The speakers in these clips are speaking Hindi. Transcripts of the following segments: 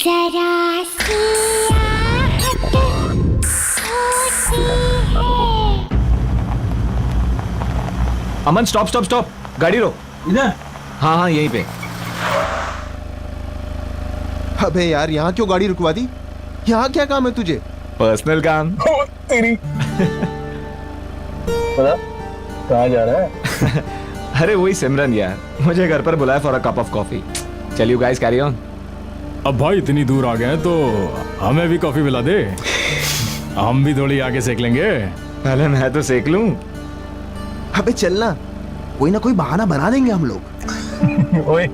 जरा सी आहट होती है। अमन स्टॉप स्टॉप स्टॉप, गाड़ी रोक। इधर? हाँ हाँ यहीं पे। अबे यार, यहाँ क्यों गाड़ी रुकवा दी? यहाँ क्या काम है तुझे? पर्सनल काम। तेरी पता कहाँ जा रहा है? अरे वही सिमरन यार, मुझे घर पर बुलाया for a cup of coffee. चल यू गाइस कैरी ऑन। अब भाई इतनी दूर आ गए हैं तो हमें भी कॉफी पिला दे, हम भी थोड़ी आगे सेक लेंगे। पहले मैं तो सेक लूं। अबे चलना, कोई ना कोई बहाना बना देंगे हम लोग। ओए,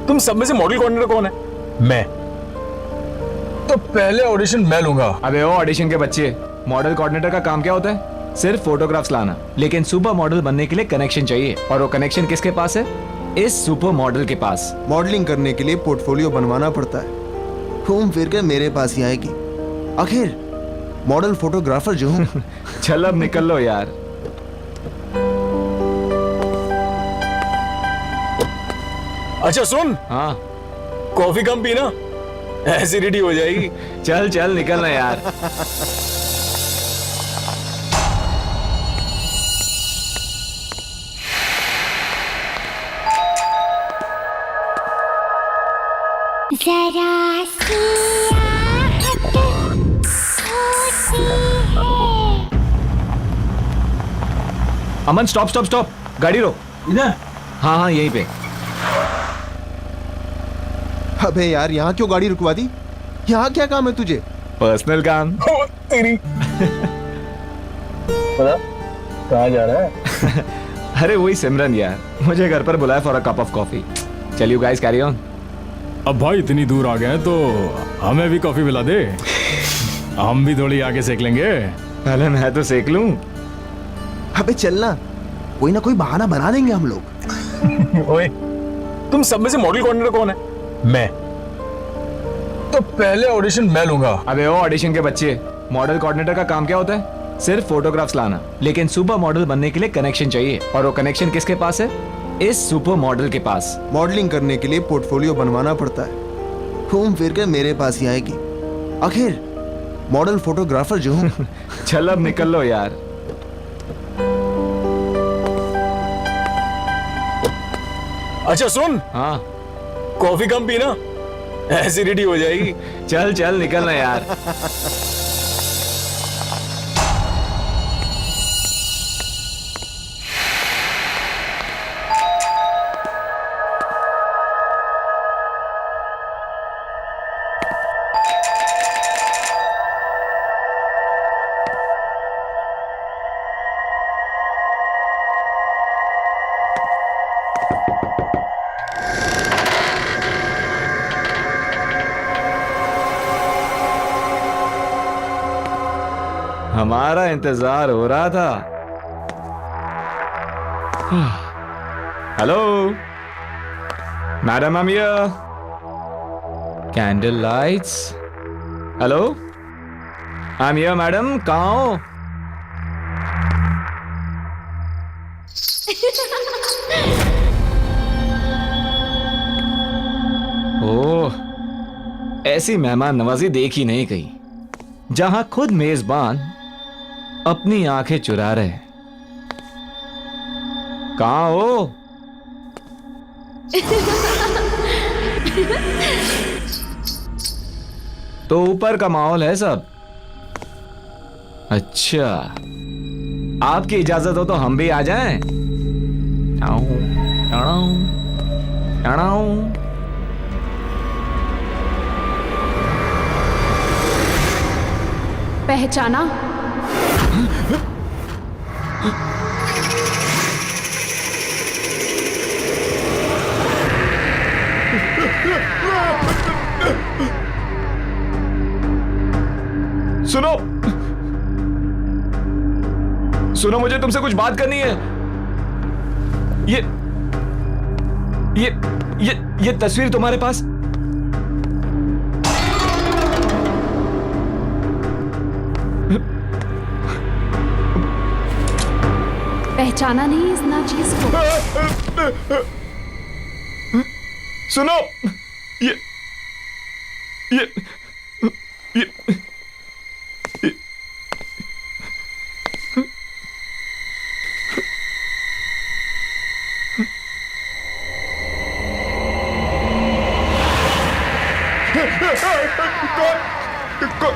तुम सब में से मॉडल कोऑर्डिनेटर कौन है? मैं। तो पहले ऑडिशन मैं लूंगा। अबे ओ ऑडिशन के बच्चे, मॉडल कोऑर्डिनेटर का काम क्या होता है? सिर्फ फोटोग्राफ्स लाना। लेकिन सुपर मॉडल बनने के लिए कनेक्शन चाहिए, और वो कनेक्शन किसके पास है? इस सुपर मॉडल के पास। मॉडलिंग करने के लिए पोर्टफोलियो बनवाना पड़ता है, घूम फिर के मेरे पास ही आएगी। आखिर मॉडल फोटोग्राफर जो हूँ। चल अब निकल लो यार। अच्छा सुन, हाँ कॉफी कम पीना, एसिडिटी हो जाएगी। चल चल निकलना यार। जरा सी आहट होती है। अमन स्टॉप स्टॉप स्टॉप, गाड़ी रोक। इधर? हाँ हाँ यहीं पे। अबे यार, यहाँ क्यों गाड़ी रुकवा दी? यहाँ क्या काम है तुझे? पर्सनल काम। तेरी पता कहाँ जा रहा है? अरे वही सिमरन यार, मुझे घर पर बुलाया for a cup of coffee. चल यू गाइस कैरी ऑन। अब भाई इतनी दूर आ गए हैं तो हमें भी कॉफी पिला दे, हम भी थोड़ी आगे सेक लेंगे। पहले मैं तो सेक लूं। अबे चलना, कोई ना कोई बहाना बना देंगे हम लोग। ओए, तुम सब में से मॉडल कोऑर्डिनेटर कौन है? मैं। तो पहले ऑडिशन मैं लूंगा। अबे ओ ऑडिशन के बच्चे, मॉडल कोऑर्डिनेटर का काम क्या होता है? सिर्फ फोटोग्राफ्स लाना। लेकिन सुपर मॉडल बनने के लिए कनेक्शन चाहिए, और वो कनेक्शन किसके पास है? इस सुपर मॉडल के पास। मॉडलिंग करने के लिए पोर्टफोलियो बनवाना पड़ता है, घूम फिर के मेरे पास ही आएगी। आखिर मॉडल फोटोग्राफर जो हूँ। चल अब निकल लो यार। अच्छा सुन, हाँ कॉफी कम पीना, एसिडिटी हो जाएगी। चल चल निकलना यार। हमारा इंतजार हो रहा था। Hello madam, I'm here. Candle lights. Hello I'm here madam, कहाँ हो? ओह, ऐसी मेहमान नवाजी देखी नहीं कहीं, जहां खुद मेजबान अपनी आंखें चुरा रहे। कहाँ हो? तो ऊपर का माहौल है सब। अच्छा, आपकी इजाजत हो तो हम भी आ जाएं? Tau, tau, tau. पहचाना? सुनो सुनो, मुझे तुमसे कुछ बात करनी है। ये तस्वीर तुम्हारे पास? पहचाना नहीं इस नाचीज को? सुनो, ये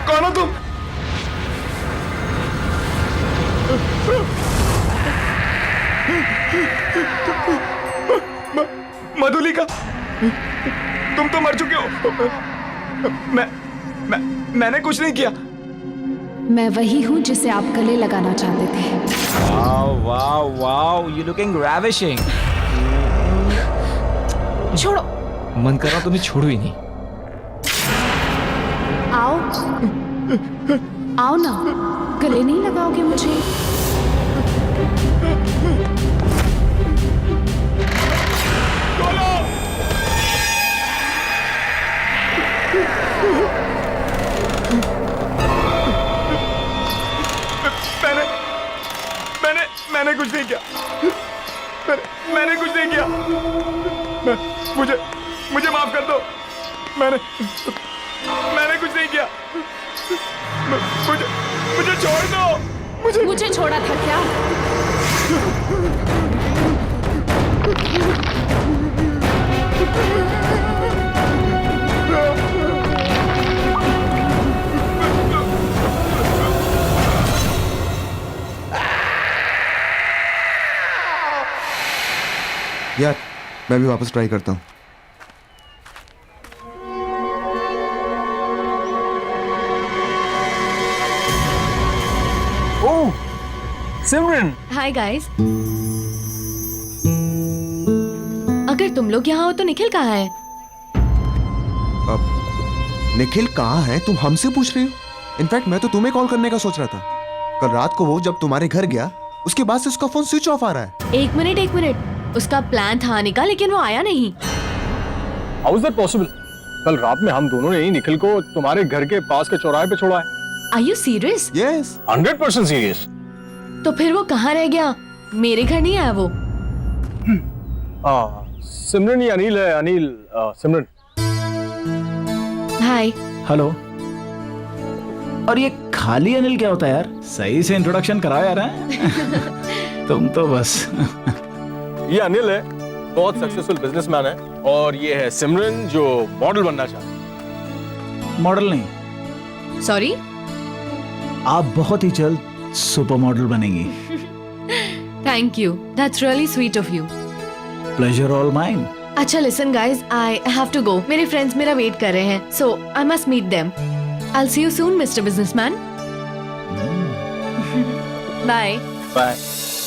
कौन हो तुम? मधुलिका, तुम तो मर चुके हो। मैंने कुछ नहीं किया। मैं वही हूँ जिसे आप गले लगाना चाहते थे। Wow wow wow, you looking ravishing। छोड़ो। मन कर रहा तुम्हें छोड़ू ही नहीं। आओ आओ ना, गले नहीं लगाओगे मुझे? मैंने कुछ नहीं किया। मैंने कुछ नहीं किया। मुझे माफ कर दो। मैंने कुछ नहीं किया। मुझे छोड़ दो। मुझे छोड़ा था क्या? यार मैं भी वापस ट्राई करता हूँ। ओह सिमरन, हाय गाइस। अगर तुम लोग यहाँ हो तो निखिल कहाँ है? अब निखिल कहाँ है तुम हमसे पूछ रही हो? इनफैक्ट मैं तो तुम्हें कॉल करने का सोच रहा था। कल रात को वो जब तुम्हारे घर गया उसके बाद से उसका फोन स्विच ऑफ आ रहा है। एक मिनट, उसका प्लान था आने का लेकिन वो आया नहीं। How is that possible? कल रात में हम दोनों ने ही निखिल को तुम्हारे घर के पास के चौराहे पे छोड़ा है। Are you serious? Yes 100% serious. तो फिर वो कहाँ रह गया? मेरे घर नहीं आया वो? सिमरन, ये अनिल है। अनिल, सिमरन। हाय। हेलो। और ये खाली अनिल क्या होता है यार? सही से इंट्रोडक्शन कराओ यार। हैं? तुम तो बस। ये अनिल है, बहुत सक्सेसफुल बिजनेसमैन है, और ये है सिमरन जो मॉडल बनना चाहता है। मॉडल नहीं, सॉरी? आप बहुत ही जल्द सुपर मॉडल बनेंगी। Thank you, that's really sweet of you. Pleasure all mine. अच्छा listen guys, I have to go. मेरे फ्रेंड्स मेरा वेट कर रहे हैं, so I must meet them. I will see you soon mister businessman. Bye bye.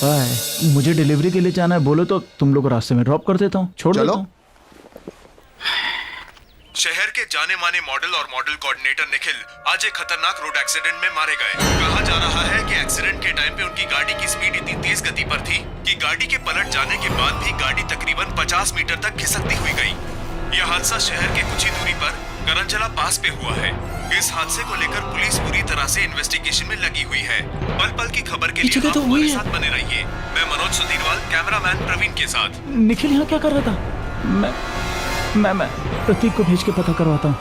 Bye. मुझे डिलीवरी के लिए जाना है, बोलो तो तुम लोग रास्ते में ड्रॉप कर देता हूँ, छोड़ देता हूँ। शहर के जाने माने मॉडल और मॉडल कोऑर्डिनेटर निखिल आज एक खतरनाक रोड एक्सीडेंट में मारे गए। कहा जा रहा है कि एक्सीडेंट के टाइम पे उनकी गाड़ी की स्पीड इतनी तेज गति पर थी कि गाड़ी के पलट जाने के बाद भी गाड़ी तकरीबन 50 मीटर तक खिसकती हुई गई। यह हादसा शहर के कुछ ही दूरी पर करंजला पास पे हुआ है। इस हादसे को लेकर पुलिस पूरी तरह से इन्वेस्टिगेशन में लगी हुई है। पल पल की खबर के लिए आप हमारे साथ बने रहिए। मैं मनोज सुधीरवाल, कैमरामैन प्रवीण के साथ। निखिल यहाँ क्या कर रहा था? मैं प्रतीक को भेज के पता करवाता हूँ।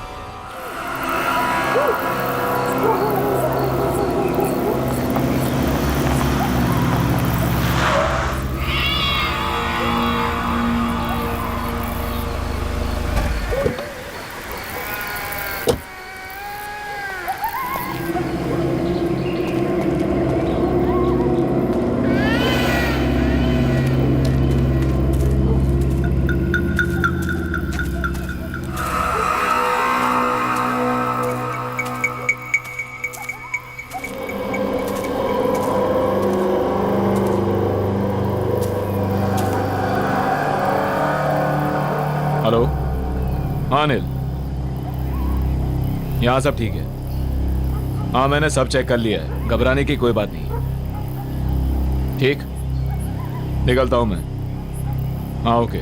हेलो। हाँ अनिल, यहाँ सब ठीक है। हाँ मैंने सब चेक कर लिया है, घबराने की कोई बात नहीं। ठीक, निकलता हूँ मैं। हाँ ओके।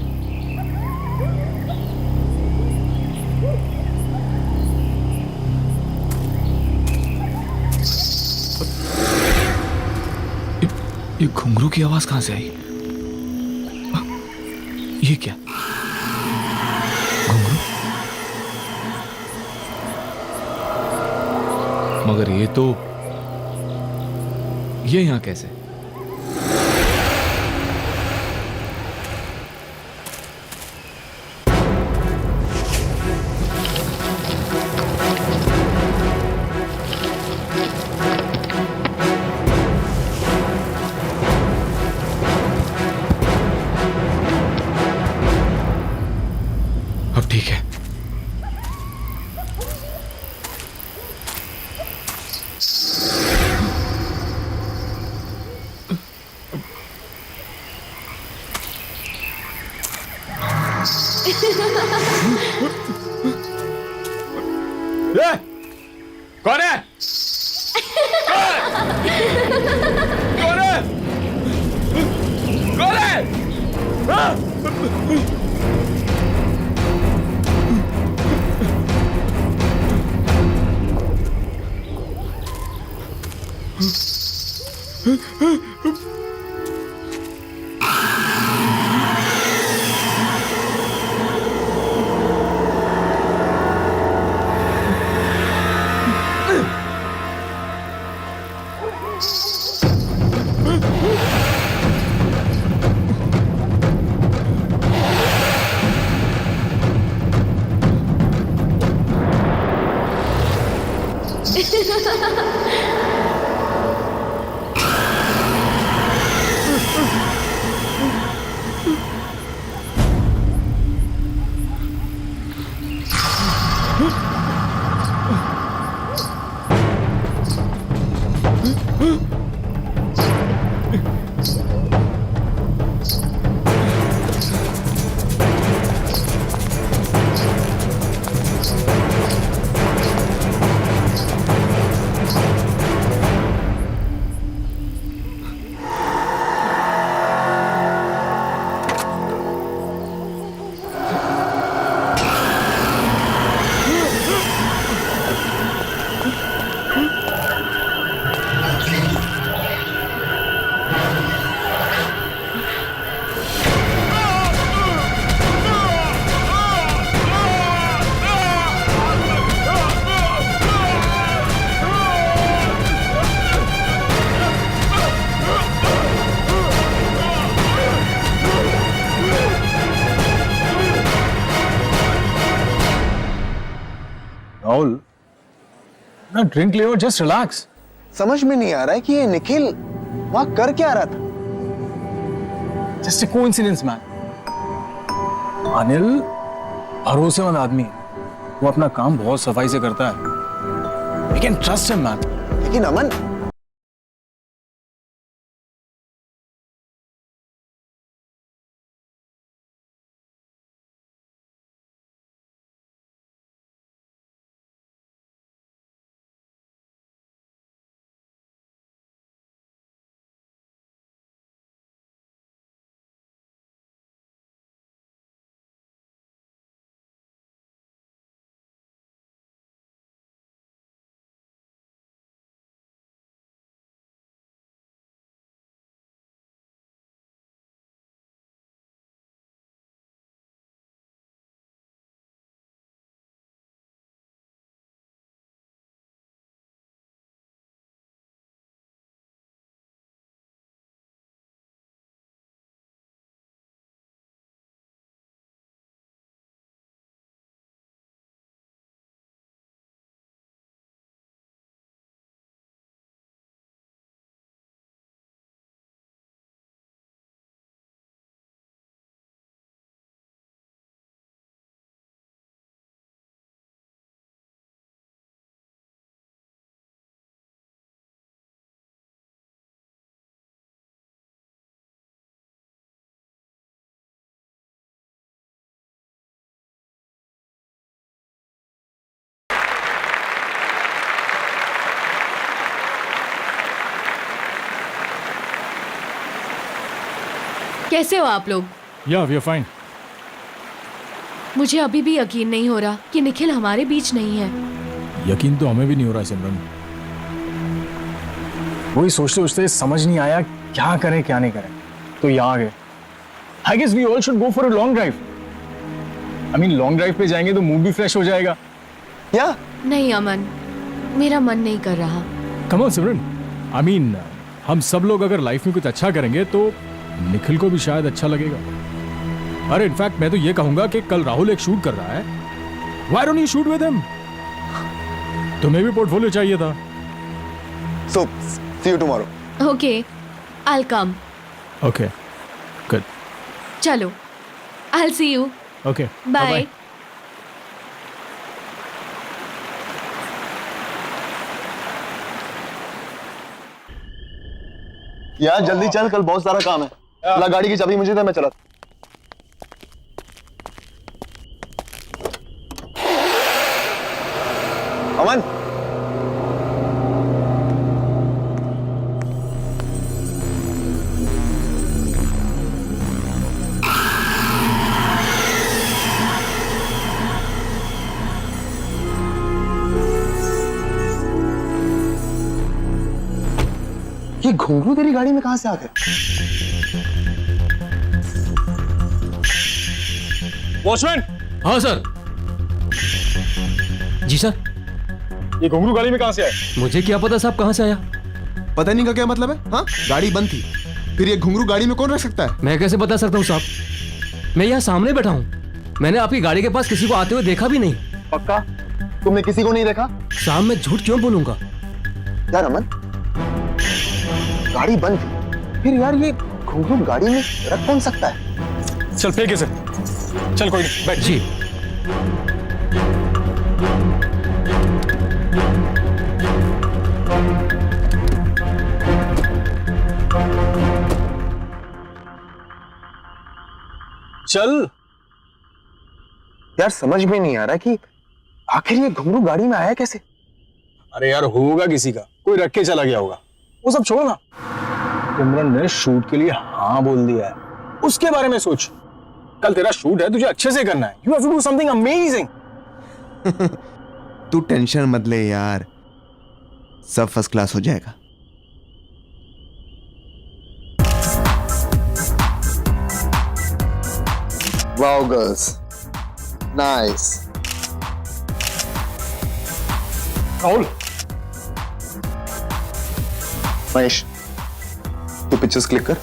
ये घुंघरू की आवाज कहाँ से आई? ये क्या? घुंघरू? मगर ये यहाँ कैसे? अब ठीक है। कौन है? कौन है? कौन है? राहुल, ना ड्रिंक ले और जस्ट रिलैक्स। समझ में नहीं आ रहा है कि ये निखिल वहां कर क्या रहा था। Just a coincidence man. Anil भरोसेमंद आदमी है, वो अपना काम बहुत सफाई से करता है। We can trust him man. लेकिन अमन, कैसे हो आप लोग? या वी आर फाइन। मुझे अभी भी यकीन नहीं हो रहा कि निखिल हमारे बीच नहीं है। यकीन तो हमें भी नहीं हो रहा है सिमरन। वही सोचते सोचते समझ नहीं आया क्या करें क्या नहीं करें, तो यहाँ आ गए। I guess we all should go for a long drive. I mean long drive पे जाएंगे तो मूड भी फ्रेश हो जाएगा। या नहीं अमन, मेरा मन नहीं कर रहा। Come on Simran, I mean हम सब लोग अगर लाइफ में कुछ अच्छा करेंगे तो निखिल को भी शायद अच्छा लगेगा। अरे इनफैक्ट मैं तो ये कहूंगा कि कल राहुल एक शूट कर रहा है, why don't you shoot with him? तुम्हें भी पोर्टफोलियो चाहिए था। So, see you tomorrow. Okay, I will come. Okay, good, चलो, I will see you. Okay, bye. यार जल्दी चल, कल बहुत सारा काम है। ला गाड़ी की चाबी मुझे दे, मैं चला। अमन, ये घुंघरू तेरी गाड़ी में कहां से आ गए? वॉचमैन, हाँ सर। जी सर। ये घुंघरू गाड़ी में कहां से आए? मुझे क्या पता साहब कहाँ से आया। पता नहीं का क्या मतलब है? हाँ, गाड़ी बंद थी, फिर ये घुंघरू गाड़ी में कौन रख सकता है? मैं कैसे बता सकता हूँ साहब, मैं यहाँ सामने बैठा हूँ। मैंने आपकी गाड़ी के पास किसी को आते हुए देखा भी नहीं। पक्का? तुमने किसी को नहीं देखा? साहब मैं झूठ क्यों बोलूंगा? यार अमन, गाड़ी बंद थी, फिर यार ये घुंघरू गाड़ी में रख कौन सकता है? चल फेंक इसे। चल कोई नहीं, बैठ। जी। चल। यार समझ में नहीं आ रहा कि आखिर ये घुंघरू गाड़ी में आया कैसे? अरे यार होगा किसी का, कोई रख के चला गया होगा। वो सब छोड़ो ना, सिमरन ने शूट के लिए हाँ बोल दिया है, उसके बारे में सोच। कल तेरा शूट है, तुझे अच्छे से करना है। You have to do something amazing. तू टेंशन मत ले यार, सब फर्स्ट क्लास हो जाएगा। Wow girls, nice. Rahul, Mahesh, तू पिक्चर्स क्लिक कर।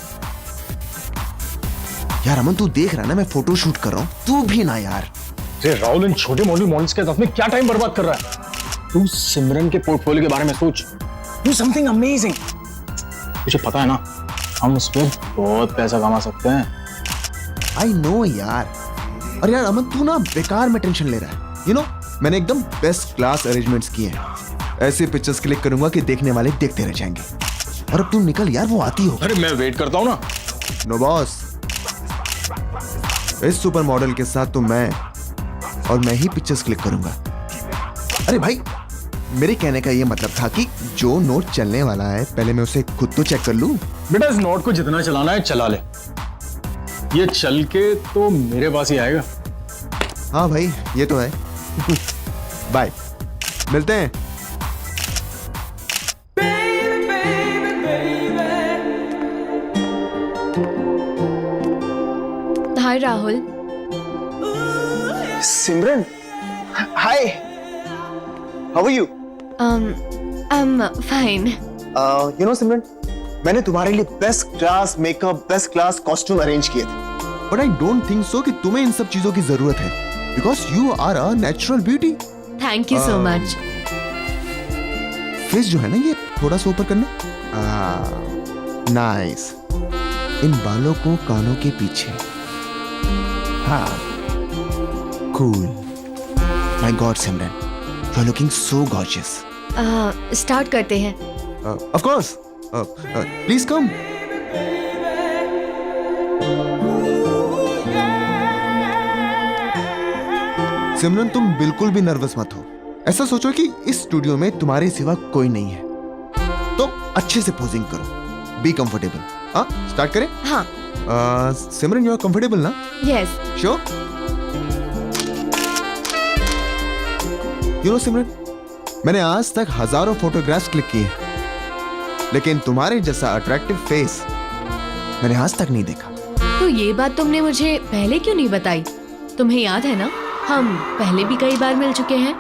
यार अमन तू देख रहा है ना, मैं फोटो शूट कर रहा हूं, तू भी ना यार। अरे राहुल, इन छोटे मॉडल्स के साथ में क्या टाइम बर्बाद कर रहा है? तू सिमरन के पोर्टफोलियो के बारे में सोच। Do something amazing. तुझे पता है ना, हम उस पर बहुत पैसा कमा सकते हैं। आई नो यार। अरे यार अमन तू ना बेकार में टेंशन ले रहा है। यू नो, मैंने एकदम बेस्ट क्लास अरेंजमेंट्स किए हैं। ऐसे पिक्चर्स क्लिक करूंगा कि देखने वाले देखते रह जाएंगे। और अब तू निकल यार, वो आती हो। अरे मैं वेट करता हूं ना। नो बॉस, इस सुपर मॉडल के साथ तो मैं और मैं ही पिक्चर्स क्लिक करूंगा। अरे भाई, मेरे कहने का ये मतलब था कि जो नोट चलने वाला है पहले मैं उसे खुद तो चेक कर लूं। बेटा इस नोट को जितना चलाना है चला ले, ये चल के तो मेरे पास ही आएगा। हाँ भाई, ये तो है। बाय, मिलते हैं। Hi Rahul. Simran, hi, how are you? I am fine. You know Simran, मैंने तुम्हारे लिए best class makeup, best class costume arrange किए थे, but I don't think so कि तुम्हें इन सब चीजों की जरूरत है, because you are a natural beauty. Thank you so much. Face जो है ना, ये थोड़ा सा ऊपर करना। नाइस। इन बालों को कानों के पीछे। हाँ, cool. My God Simran, you are looking so gorgeous. Start करते हैं। Of course, please come. Simran तुम बिल्कुल भी नर्वस मत हो। ऐसा सोचो कि इस स्टूडियो में तुम्हारे सिवा कोई नहीं है, तो अच्छे से पोजिंग करो। Be comfortable. हाँ, स्टार्ट करें? हाँ। सिमरन, यू आर कंफर्टेबल ना? Yes. Sure? You know Simran, मैंने आज तक हजारों फोटोग्राफ्स क्लिक किए, लेकिन तुम्हारे जैसा अट्रैक्टिव फेस मैंने आज तक नहीं देखा। तो ये बात तुमने मुझे पहले क्यों नहीं बताई? तुम्हें याद है ना, हम पहले भी कई बार मिल चुके हैं।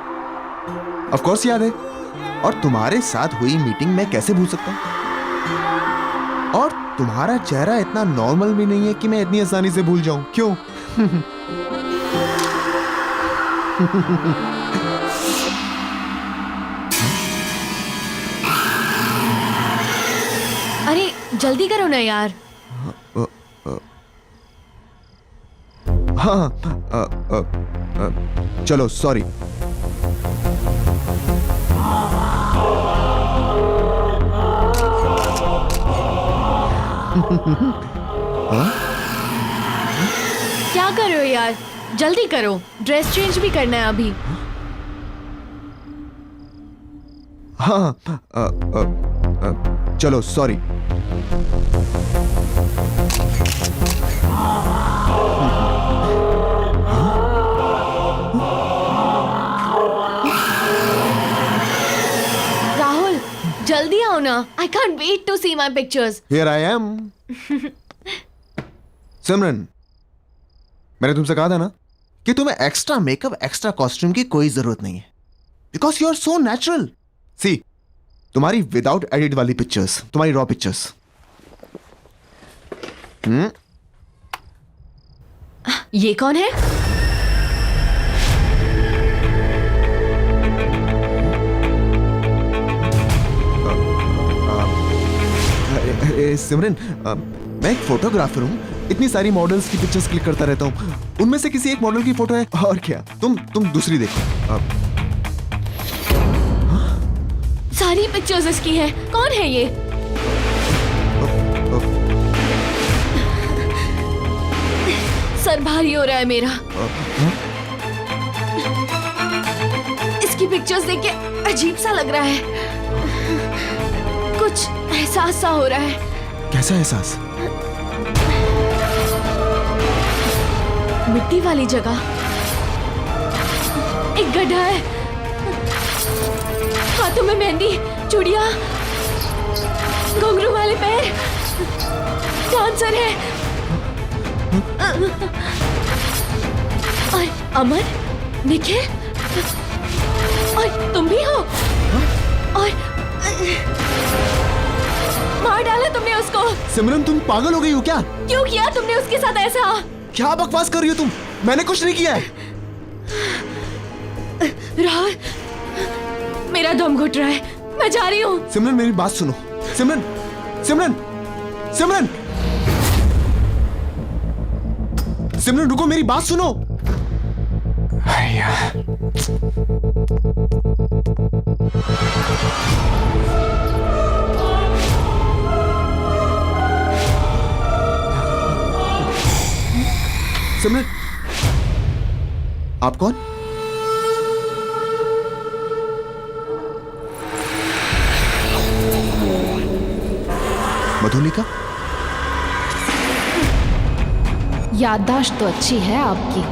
ऑफ कोर्स याद है। और तुम्हारे साथ हुई मीटिंग मैं कैसे भूल सकता हूं? और तुम्हारा चेहरा इतना नॉर्मल भी नहीं है कि मैं इतनी आसानी से भूल जाऊं। क्यों? अरे जल्दी करो ना यार। हाँ, चलो सॉरी। क्या कर रहे हो यार, जल्दी करो, ड्रेस चेंज भी करना है अभी। हाँ, चलो सॉरी। राहुल जल्दी आओ ना, I can't wait to see my pictures. Here I am. Simran, मैंने तुमसे कहा था ना कि तुम्हें एक्स्ट्रा मेकअप, एक्स्ट्रा कॉस्ट्यूम की कोई जरूरत नहीं है, because you are so natural. See, तुम्हारी विदाउट एडिट वाली पिक्चर्स, तुम्हारी रॉ पिक्चर्स। ये कौन है? सिमरन, मैं एक फोटोग्राफर हूँ, इतनी सारी मॉडल्स की पिक्चर्स क्लिक करता रहता हूँ, उनमें से किसी एक मॉडल की फोटो है। और क्या, तुम दूसरी देखो। सारी पिक्चर्स इसकी हैं। कौन है ये? सर भारी हो रहा है मेरा। इसकी पिक्चर्स देख के अजीब सा लग रहा है, कुछ एहसास सा हो रहा है। कैसा एहसास? मिट्टी वाली जगह एक गड्ढा है, हाथों में मेहंदी, चूड़ियां, घुंघरू वाले पैर, डांसर है। और अमन, निखिल, और तुम भी हो। और मार डाला तुमने उसको। सिमरन, तुम पागल हो गई हो क्या? क्यों किया तुमने उसके साथ ऐसा? क्या बकवास कर रही हो तुम? मैंने कुछ नहीं किया है। राहुल, मेरा दम घुट रहा है, मैं जा रही हूँ। सिमरन, मेरी बात सुनो। सिमरन, सिमरन, सिमरन, सिमरन, रुको, मेरी बात सुनो। सिमरन, आप कौन? मधुलिका? याददाश्त तो अच्छी है आपकी।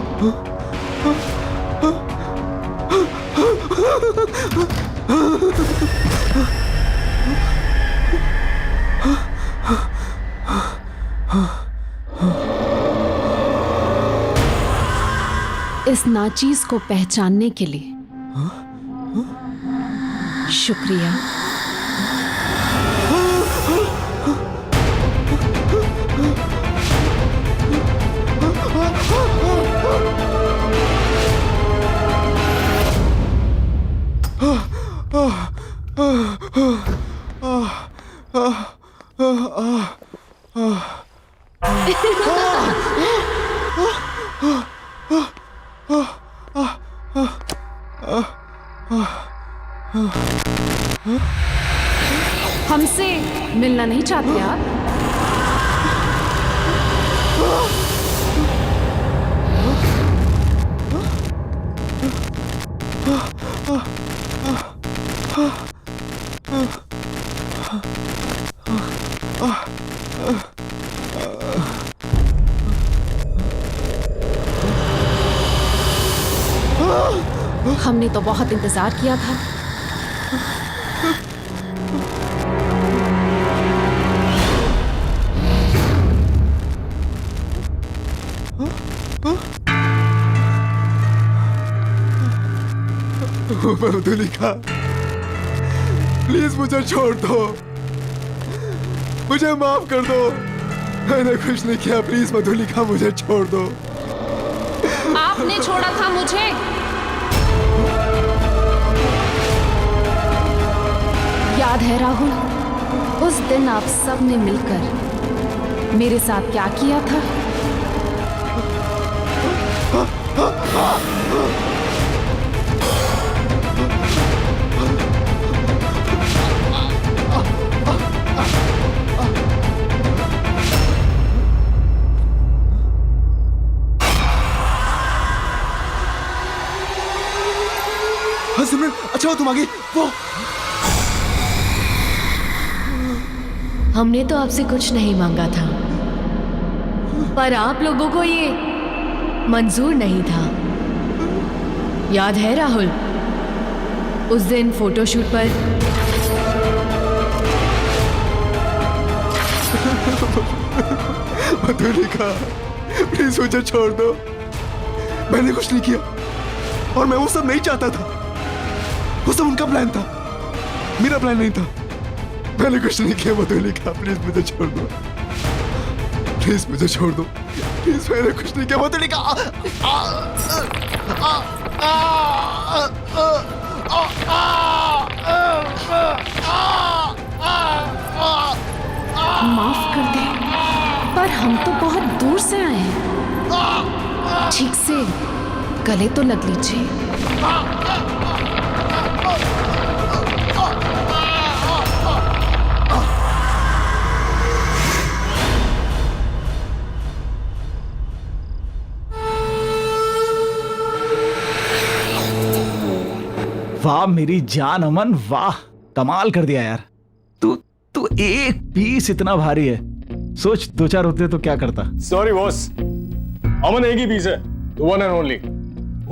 इस नाचीज को पहचानने के लिए शुक्रिया। हमसे मिलना नहीं चाहते आप? हमने तो बहुत इंतजार किया था। मधुलिका, 「あなたの声が聞こえる」प्लीज मुझे छोड़ दो, मुझे माफ कर दो, मैंने कुछ नहीं किया, प्लीज मधुलिका मुझे छोड़ दो। आपने छोड़ा था मुझे। याद है राहुल, उस दिन आप सब ने मिलकर मेरे साथ क्या किया था? हाँ सिमरन, अच्छा हो तुम आ गई। वो हमने तो आपसे कुछ नहीं मांगा था, पर आप लोगों को ये मंजूर नहीं था। याद है राहुल, उस दिन फोटोशूट पर मधुलिका प्लीज मुझे छोड़ दो, मैंने कुछ नहीं किया और मैं वो सब नहीं चाहता था, वो सब उनका प्लान था, मेरा प्लान नहीं था। मैंने कुछ नहीं किया मधुलिका, प्लीज मुझे छोड़ दो, प्लीज मुझे छोड़ दो, प्लीज मैंने कुछ नहीं किया मधुलिका। माफ कर दे, पर हम तो बहुत दूर से आए हैं। ठीक से गले तो लग लीजिए। वाह मेरी जान अमन, वाह कमाल कर दिया यार। तू तू एक पीस इतना भारी है, सोच 2-4 होते तो क्या करता। सॉरी बॉस, अमन एक ही पीस है, वन एंड ओनली,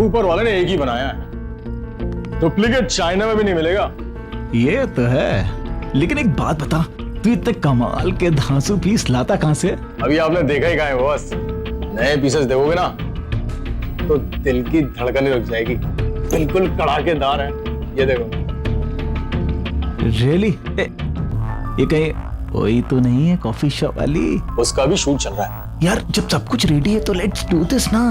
ऊपर वाले ने एक ही बनाया है, डुप्लीकेट चाइना में भी नहीं मिलेगा। ये तो है, लेकिन एक बात बता, तू इतने कमाल के धांसू पीस लाता कहां से? अभी आपने देखा ही कहाँ है बॉस, नए पीसेस देखोगे ना तो दिल की धड़कनें रुक जाएगी, बिल्कुल कड़ाकेदार है। ये देखो। रियली? ये कहीं वही तो नहीं है कॉफी शॉप वाली? उसका भी शूट चल रहा है यार। जब सब कुछ रेडी है तो लेट्स डू दिस ना।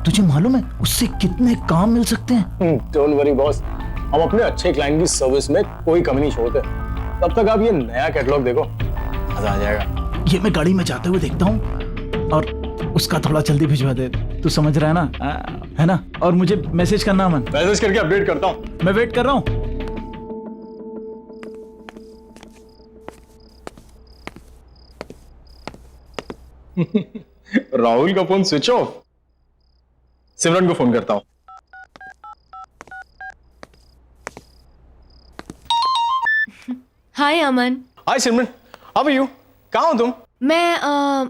तुझे मालूम है उससे कितने काम मिल सकते हैं? डोंट वरी बॉस, हम अपने अच्छे क्लाइंट की सर्विस में कोई कमी नहीं छोड़ते। तब तक आप ये नया कैटलॉग देखो, मजा आ जाएगा। ये मैं गाड़ी में जाते हुए देखता हूँ, और उसका थोड़ा जल्दी भिजवा दे, तू समझ रहा है ना? है ना? और मुझे मैसेज करना मन। मैसेज करके अपडेट करता हूँ। मैं वेट कर रहा हूँ। राहुल का फोन स्विच ऑफ, सिमरन को फोन करता हूँ। हाय अमन। हाय सिमरन, हाउ आर यू? कहाँ हो तुम? मैं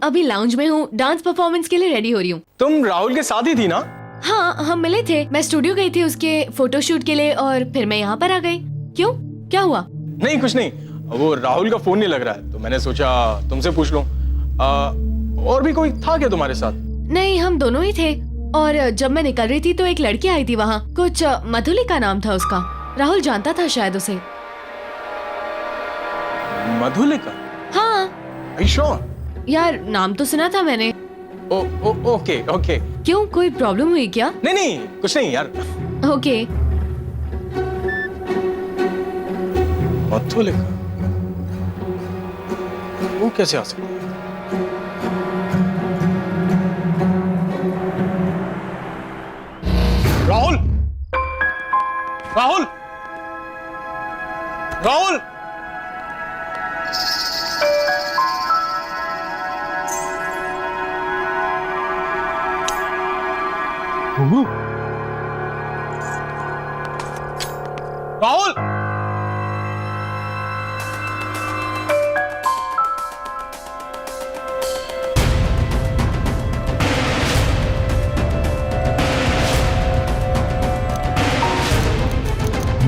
अभी लाउंज में हूँ, डांस परफॉर्मेंस के लिए रेडी हो रही हूँ। तुम राहुल के साथ ही थी ना? हाँ, हम मिले थे, मैं स्टूडियो गई थी उसके फोटोशूट के लिए और फिर मैं यहाँ पर आ गई। क्यों, क्या हुआ? नहीं कुछ नहीं, वो राहुल का फोन नहीं लग रहा है तो मैंने सोचा तुमसे पूछ लूं। और भी कोई था क्या तुम्हारे साथ? नहीं, हम दोनों ही थे, और जब मैं निकल रही थी तो एक लड़की आई थी वहाँ, कुछ मधुलिका नाम था उसका। राहुल जानता था शायद उसे। मधुलिका? हाँ। Are you sure? यार नाम तो सुना था मैंने। Okay okay. क्यों, कोई प्रॉब्लम हुई क्या? नहीं नहीं कुछ नहीं यार। ओके। मधुलिका वो कैसे आ सकती है? राहुल, राहुल, राहुल, राहुल,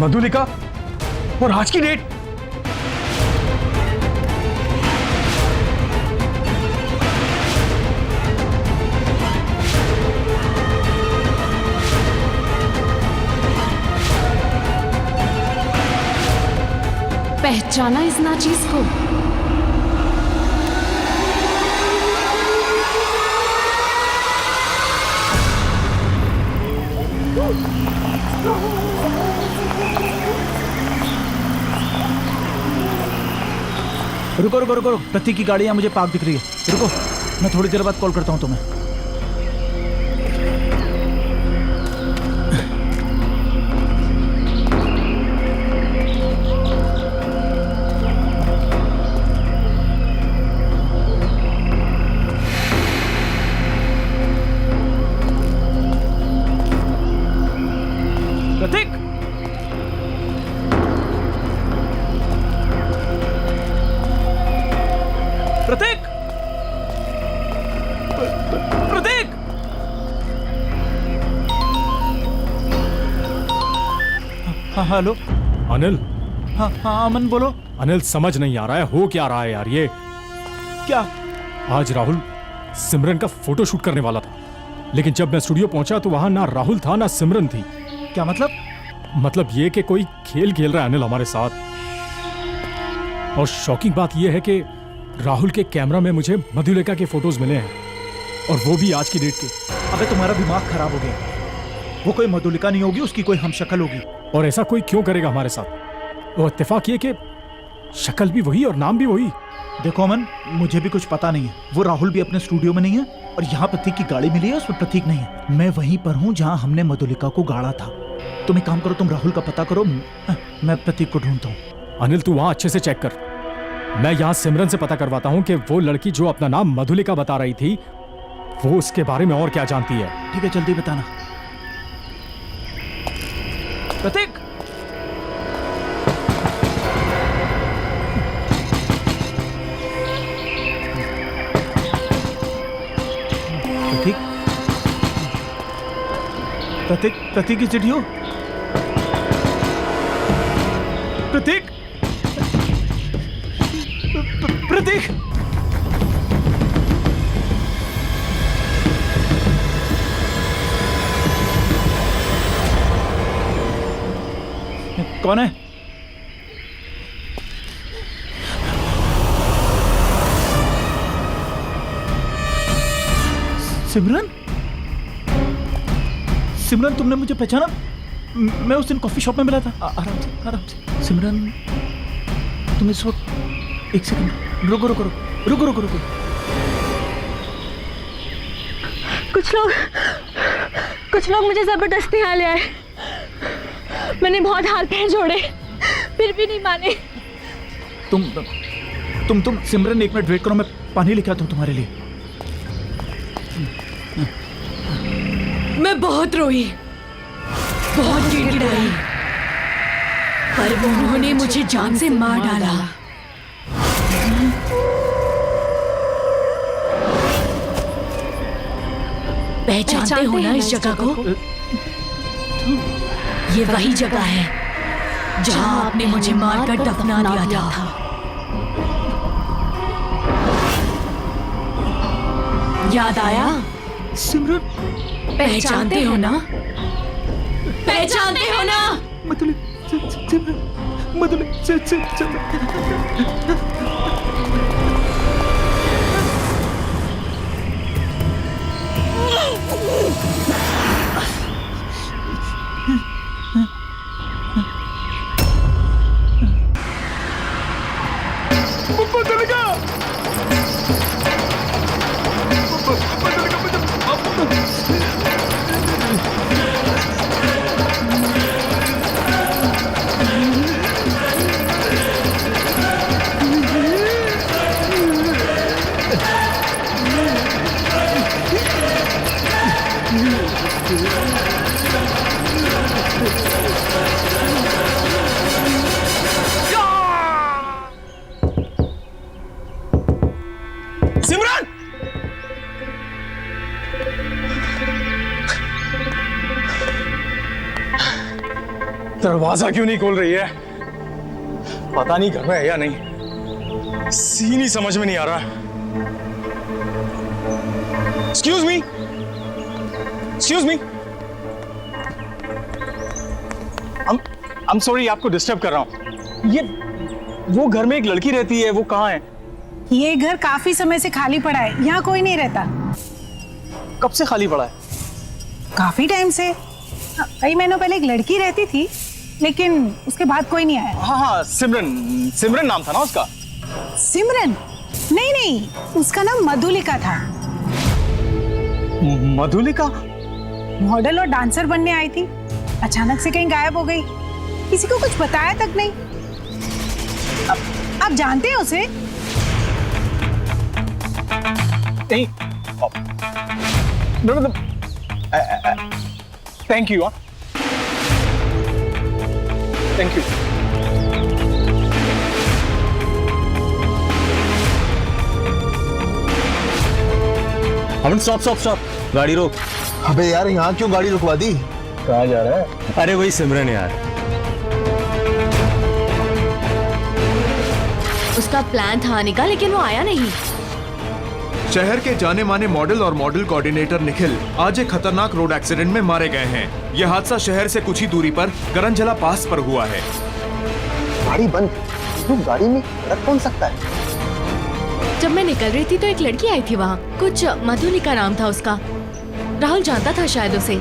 मधुलिका और आज की डेट। पहचाना इस नाचीज को? रुको रुको रुको, प्रतीक की गाड़ी यहाँ मुझे पार्क दिख रही है। रुको, मैं थोड़ी देर बाद कॉल करता हूँ तुम्हें। प्रतीक, प्रतीक, प्रतीक। हाँ हेलो। अनिल, हाँ हाँ अमन बोलो। अनिल समझ नहीं आ रहा है हो क्या रहा है यार ये। क्या? आज राहुल सिमरन का फोटो शूट करने वाला था, लेकिन जब मैं स्टूडियो पहुंचा तो वहां ना राहुल था ना सिमरन थी। क्या मतलब? मतलब ये कि कोई खेल खेल रहा है अनिल हमारे साथ। और शॉकिंग बात यह है कि राहुल के कैमरा में मुझे मधुलिका के फोटोज मिले हैं, और वो भी आज की डेट के। अबे तुम्हारा दिमाग खराब हो गया। वो कोई मधुलिका नहीं होगी, उसकी कोई हमशक्ल होगी। और ऐसा कोई क्यों करेगा हमारे साथ? वो इत्तेफाक ये कि शक्ल भी वही और नाम भी वही। देखो अमन, मुझे भी कुछ पता नहीं है। वो राहुल भी अपने स्टूडियो में नहीं है, और यहाँ प्रतीक की गाड़ी मिली है, उसमें प्रतीक नहीं है। मैं वहीं पर हूँ जहाँ हमने मधुलिका को गाड़ा था। तुम एक काम करो, तुम राहुल का पता करो, मैं प्रतीक को ढूंढता हूँ। अनिल तू वहां अच्छे से चेक कर, मैं यहाँ सिमरन से पता करवाता हूँ कि वो लड़की जो अपना नाम मधुलिका बता रही थी, वो उसके बारे में और क्या जानती है। ठीक है, जल्दी बताना। प्रतीक, प्रतीक, प्रतीक, प्रतीक की चिट्ठी हो? प्रतीक, प्रतीक, कौन है? सिमरन? सिमरन, तुमने मुझे पहचाना? मैं उस दिन कॉफी शॉप में मिला था। आराम से, आराम से। सिमरन, तुम इस वक्त एक सेकंड रुको रुको रुको रुको रुको रुको। कुछ लोग मुझे जबरदस्ती यहाँ ले आए। मैंने बहुत हाथ पैर जोड़े, फिर भी नहीं माने। तुम सिमरन, एक मिनट वेट करो, मैं पानी लेके आता हूँ तुम्हारे लिए। मैं बहुत रोई, बहुत गिड़गिड़ाई, पर उन्होंने मुझे जान से मार डाला। पहचानते हो ना इस जगह को? ये वही जगह है जहां आपने मुझे मारकर दफना दिया था। याद आया? सिमरन, पहचानते हो ना? पहचानते हो ना? सिमरन! दरवाजा क्यों नहीं खोल रही है? पता नहीं घर में है या नहीं, सीन ही समझ में नहीं आ रहा। Excuse me, excuse me. I'm sorry आपको डिस्टर्ब कर रहा हूं। वो घर में एक लड़की रहती है, वो कहाँ है? ये घर काफी समय से खाली पड़ा है, यहाँ कोई नहीं रहता। कब से खाली पड़ा है? काफी टाइम से। कई महीनों पहले एक लड़की रहती थी, लेकिन उसके बाद कोई नहीं आया। हाँ हाँ, सिमरन, सिमरन नाम था ना उसका? सिमरन? नहीं नहीं, उसका नाम मधुलिका था। मधुलिका? मॉडल और डांसर बनने आई थी, अचानक से कहीं गायब हो गई, किसी को कुछ बताया तक नहीं। आप जानते हैं उसे? नहीं। मतलब thank you. Thank you. Aman stop stop stop, गाड़ी रोक। अबे यार यहाँ क्यों गाड़ी रुकवा दी? कहाँ जा रहा है? अरे वही सिमरन यार। उसका प्लान था आने का, लेकिन वो आया नहीं। शहर के जाने माने मॉडल और मॉडल कोऑर्डिनेटर निखिल आज एक खतरनाक रोड एक्सीडेंट में मारे गए हैं। यह हादसा शहर से कुछ ही दूरी पर करंजला पास पर हुआ है। गाड़ी बंद, तो गाड़ी में रख कौन सकता है? जब मैं निकल रही थी तो एक लड़की आई थी वहाँ, कुछ मधुलिका नाम था उसका। राहुल जानता था शायद उसे।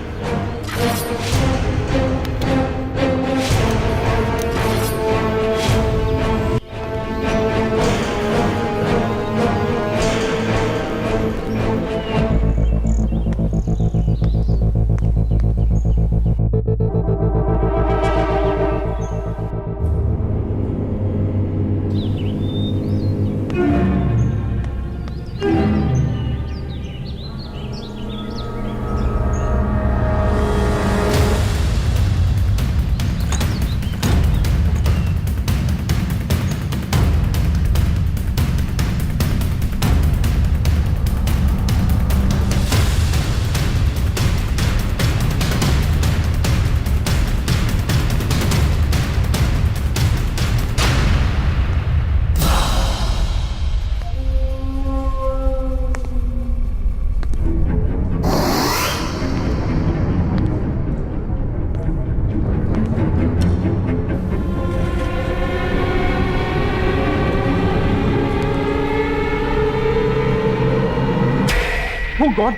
Oh God!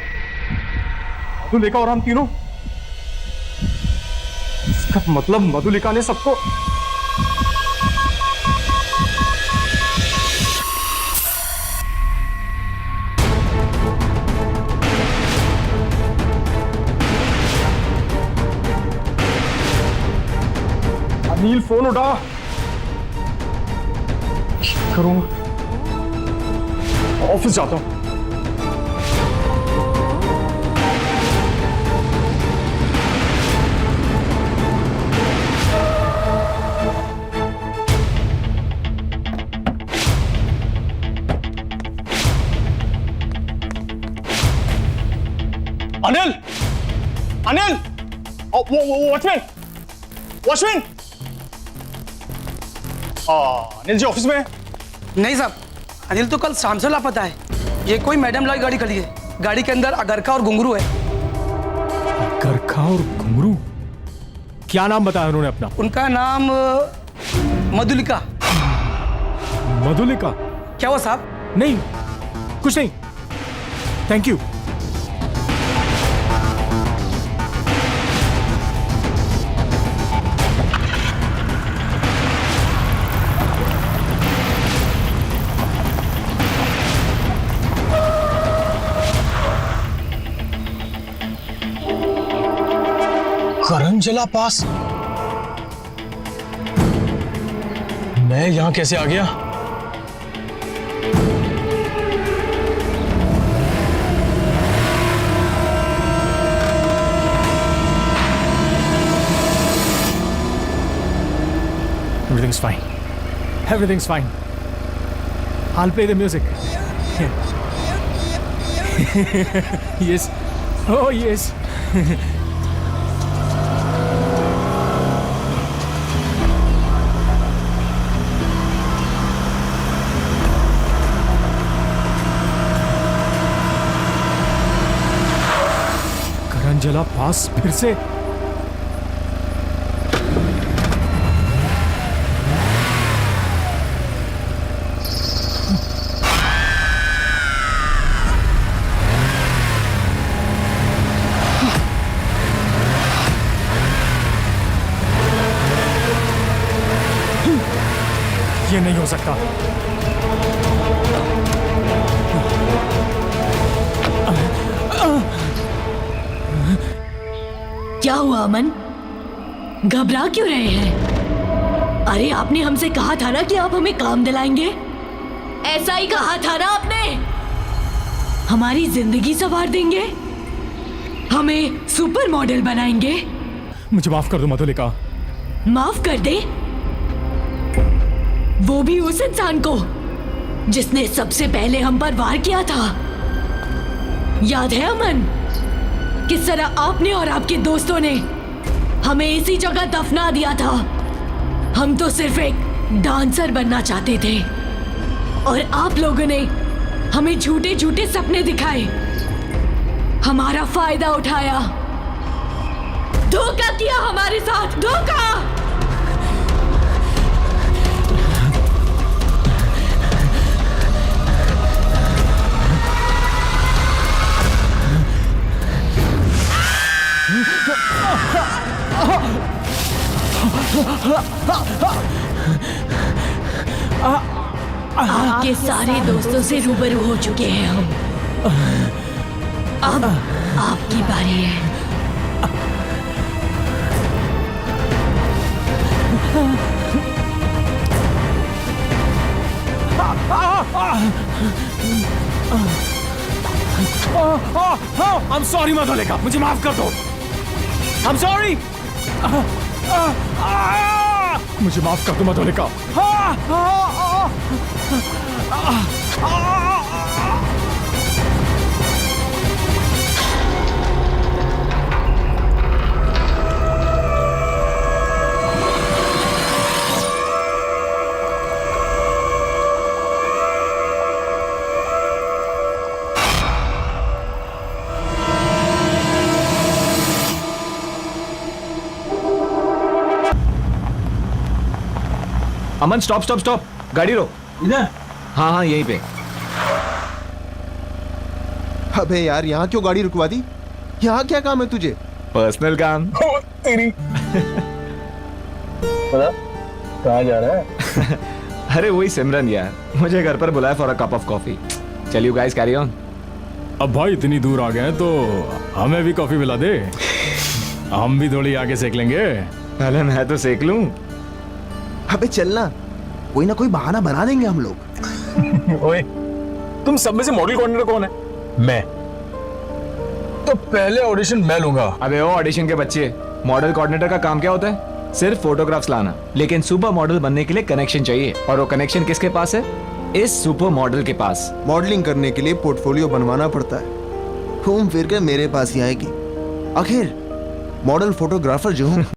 मधुलिका और हम तीनों। इसका मतलब मधुलिका ने सबको। अनिल फोन उठा। करूंगा, ऑफिस जाता हूं। Anil, Anil, watchman, watchman. Anil ji office में है? नहीं साहब, अनिल तो कल शाम से लापता है। ये कोई मैडम लॉय गाड़ी खड़ी है, गाड़ी के अंदर अगरखा और घुंघरू है। अगरखा और घुंघरू? क्या नाम बताया उन्होंने अपना? उनका नाम मधुलिका। मधुलिका? क्या हुआ साहब? नहीं, कुछ नहीं, थैंक यू। करंजला पास? मैं यहां कैसे आ गया? Everything's fine. Everything's fine. I'll play the music. Yes. Oh, yes. करंजला पास फिर से? ये नहीं हो सकता। क्या हुआ अमन? घबरा क्यों रहे हैं? अरे आपने हमसे कहा था ना कि आप हमें काम दिलाएंगे। ऐसा ही कहा था ना आपने। हमारी जिंदगी संवार देंगे, हमें सुपर मॉडल बनाएंगे। मुझे माफ कर दो मधुलिका। माफ कर दे? वो भी उस इंसान को जिसने सबसे पहले हम पर वार किया था। याद है अमन? किस तरह आपने और आपके दोस्तों ने हमें इसी जगह दफना दिया था। हम तो सिर्फ एक डांसर बनना चाहते थे और आप लोगों ने हमें झूठे झूठे सपने दिखाए, हमारा फायदा उठाया, धोखा किया हमारे साथ, धोखा। आपके सारे दोस्तों से रूबरू हो चुके हैं हम। अब आपकी बारी है। I'm sorry मधुलिका, मुझे माफ कर दो। I'm sorry। मुझे माफ कर दो मधुलिका। अमन स्टॉप स्टॉप स्टॉप, गाड़ी रोक। इधर? हाँ हाँ यहीं पे। अबे यार यहाँ क्यों गाड़ी रुकवा दी? यहाँ क्या काम है तुझे? पर्सनल काम। तेरी पता कहाँ जा रहा है? अरे वही सिमरन यार, मुझे घर पर बुलाया for a cup of coffee. चल यू गाइस कैरी ऑन। अब भाई इतनी दूर आ गए हैं तो हमें भी कॉफी पिला दे, हम भी थोड़ी आगे सेक लेंगे। पहले मैं तो सेक लूं। अबे चलना, कोई ना कोई बहाना बना देंगे हम लोग। ओए, तुम सब में से मॉडल कोऑर्डिनेटर कौन है? मैं। तो पहले ऑडिशन मैं लूंगा। अबे ओ ऑडिशन के बच्चे, मॉडल कोऑर्डिनेटर का काम क्या होता है? सिर्फ फोटोग्राफ्स लाना। लेकिन सुपर मॉडल बनने के लिए कनेक्शन चाहिए, और वो कनेक्शन किसके पास है? इस सुपर मॉडल के पास। मॉडलिंग करने के लिए पोर्टफोलियो बनवाना पड़ता है। घूम फिर के मेरे पास ही आएगी। आखिर मॉडल फोटोग्राफर जो हूँ